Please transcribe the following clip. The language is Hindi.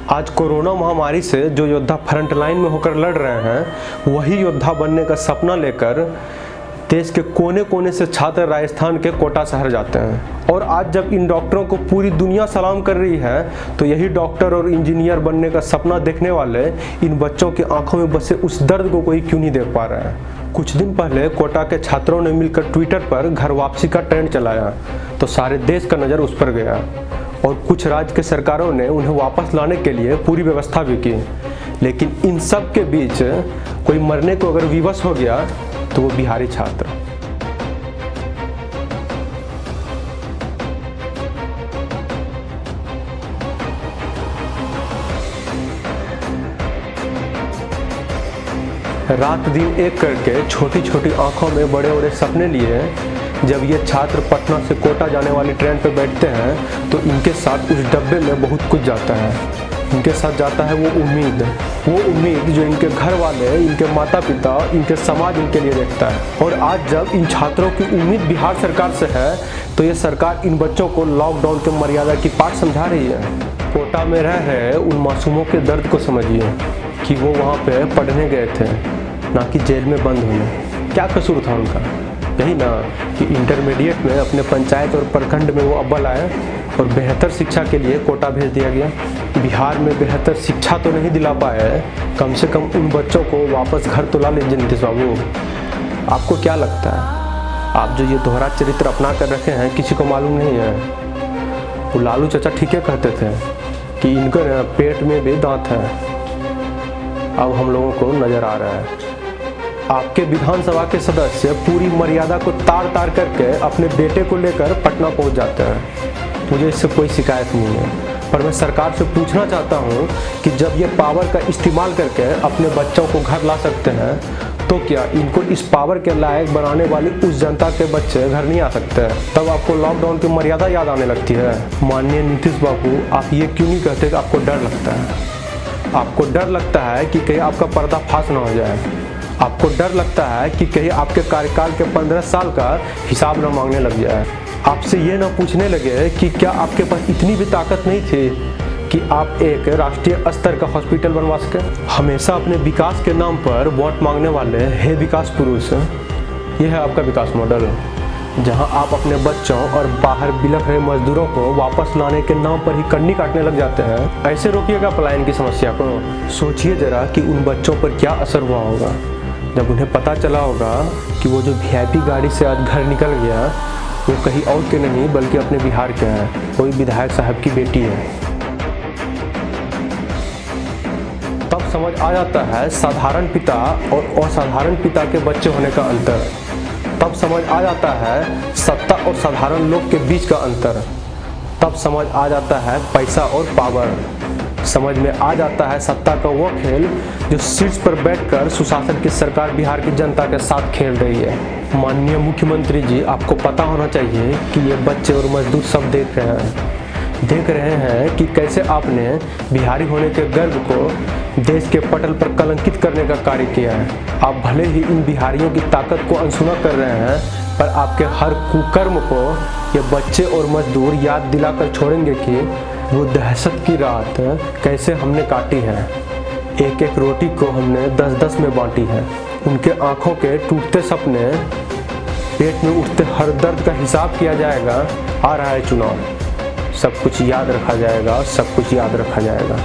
आज कोरोना महामारी से जो योद्धा फ्रंट लाइन में होकर लड़ रहे हैं, वही योद्धा बनने का सपना लेकर देश के कोने कोने से छात्र राजस्थान के कोटा शहर जाते हैं। और आज जब इन डॉक्टरों को पूरी दुनिया सलाम कर रही है, तो यही डॉक्टर और इंजीनियर बनने का सपना देखने वाले इन बच्चों की आंखों में बसे उस दर्द को कोई क्यों नहीं देख पा रहा है। कुछ दिन पहले कोटा के छात्रों ने मिलकर ट्विटर पर घर वापसी का ट्रेंड चलाया, तो सारे देश का नज़र उस पर गया और कुछ राज्य के सरकारों ने उन्हें वापस लाने के लिए पूरी व्यवस्था भी की। लेकिन इन सब के बीच कोई मरने को अगर विवश हो गया तो वो बिहारी छात्र। रात दिन एक करके छोटी छोटी आंखों में बड़े बड़े सपने लिए जब ये छात्र पटना से कोटा जाने वाली ट्रेन पर बैठते हैं, तो इनके साथ उस डब्बे में बहुत कुछ जाता है। इनके साथ जाता है वो उम्मीद जो इनके घर वाले, इनके माता पिता, इनके समाज इनके लिए देखता है। और आज जब इन छात्रों की उम्मीद बिहार सरकार से है, तो ये सरकार इन बच्चों को लॉकडाउन के मर्यादा की पाठ समझा रही है। कोटा में रह रहे उन मासूमों के दर्द को समझिए कि वो वहाँ पे पढ़ने गए थे, ना कि जेल में बंद होने। क्या कसूर था उनका? यही ना कि इंटरमीडिएट में अपने पंचायत और प्रखंड में वो अव्वल आए और बेहतर शिक्षा के लिए कोटा भेज दिया गया। बिहार में बेहतर शिक्षा तो नहीं दिला पाए, कम से कम उन बच्चों को वापस घर तो ला लीजिए नीतीश बाबू। आपको क्या लगता है, आप जो ये दोहरा चरित्र अपना कर रखे हैं, किसी को मालूम नहीं है? वो लालू चाचा ठीक है कहते थे कि इनके पेट में भी दांत है। अब हम लोगों को नजर आ रहा है। आपके विधानसभा के सदस्य पूरी मर्यादा को तार तार करके अपने बेटे को लेकर पटना पहुंच जाते हैं। मुझे इससे कोई शिकायत नहीं है, पर मैं सरकार से पूछना चाहता हूं कि जब ये पावर का इस्तेमाल करके अपने बच्चों को घर ला सकते हैं, तो क्या इनको इस पावर के लायक बनाने वाली उस जनता के बच्चे घर नहीं आ सकते? तब आपको लॉकडाउन की मर्यादा याद आने लगती है। माननीय नीतीश बाबू, आप ये क्यों नहीं कहते कि आपको डर लगता है? आपको डर लगता है कि कहीं आपका पर्दाफाश ना हो जाए। आपको डर लगता है कि कहीं आपके कार्यकाल के 15 साल का हिसाब न मांगने लग जाए। आपसे ये न पूछने लगे कि क्या आपके पास इतनी भी ताकत नहीं थी कि आप एक राष्ट्रीय स्तर का हॉस्पिटल बनवा सके। हमेशा अपने विकास के नाम पर वोट मांगने वाले हे विकास पुरुष, ये है आपका विकास मॉडल, जहां आप अपने बच्चों और बाहर बिलख रहे मजदूरों को वापस लाने के नाम पर ही कन्नी काटने लग जाते हैं। ऐसे रोकिएगा पलायन की समस्या को। सोचिए जरा कि उन बच्चों पर क्या असर हुआ होगा जब उन्हें पता चला होगा कि वो जो वीआईपी गाड़ी से आज घर निकल गया, वो कहीं और के नहीं बल्कि अपने बिहार के हैं, कोई विधायक साहब की बेटी है। तब समझ आ जाता है साधारण पिता और असाधारण पिता के बच्चे होने का अंतर। तब समझ आ जाता है सत्ता और साधारण लोग के बीच का अंतर। तब समझ आ जाता है पैसा और पावर। समझ में आ जाता है सत्ता का वो खेल जो शीर्ष पर बैठकर सुशासन की सरकार बिहार की जनता के साथ खेल रही है। माननीय मुख्यमंत्री जी, आपको पता होना चाहिए कि ये बच्चे और मजदूर सब देख रहे हैं कि कैसे आपने बिहारी होने के गर्व को देश के पटल पर कलंकित करने का कार्य किया है। आप भले ही इन बिहारियों की ताकत को अनसुना कर रहे हैं, पर आपके हर कुकर्म को ये बच्चे और मजदूर याद दिलाकर छोड़ेंगे कि वो दहशत की रात कैसे हमने काटी है। एक एक रोटी को हमने 10-10 में बांटी है। उनके आंखों के टूटते सपने, पेट में उठते हर दर्द का हिसाब किया जाएगा। आ रहा है चुनाव, सब कुछ याद रखा जाएगा, सब कुछ याद रखा जाएगा।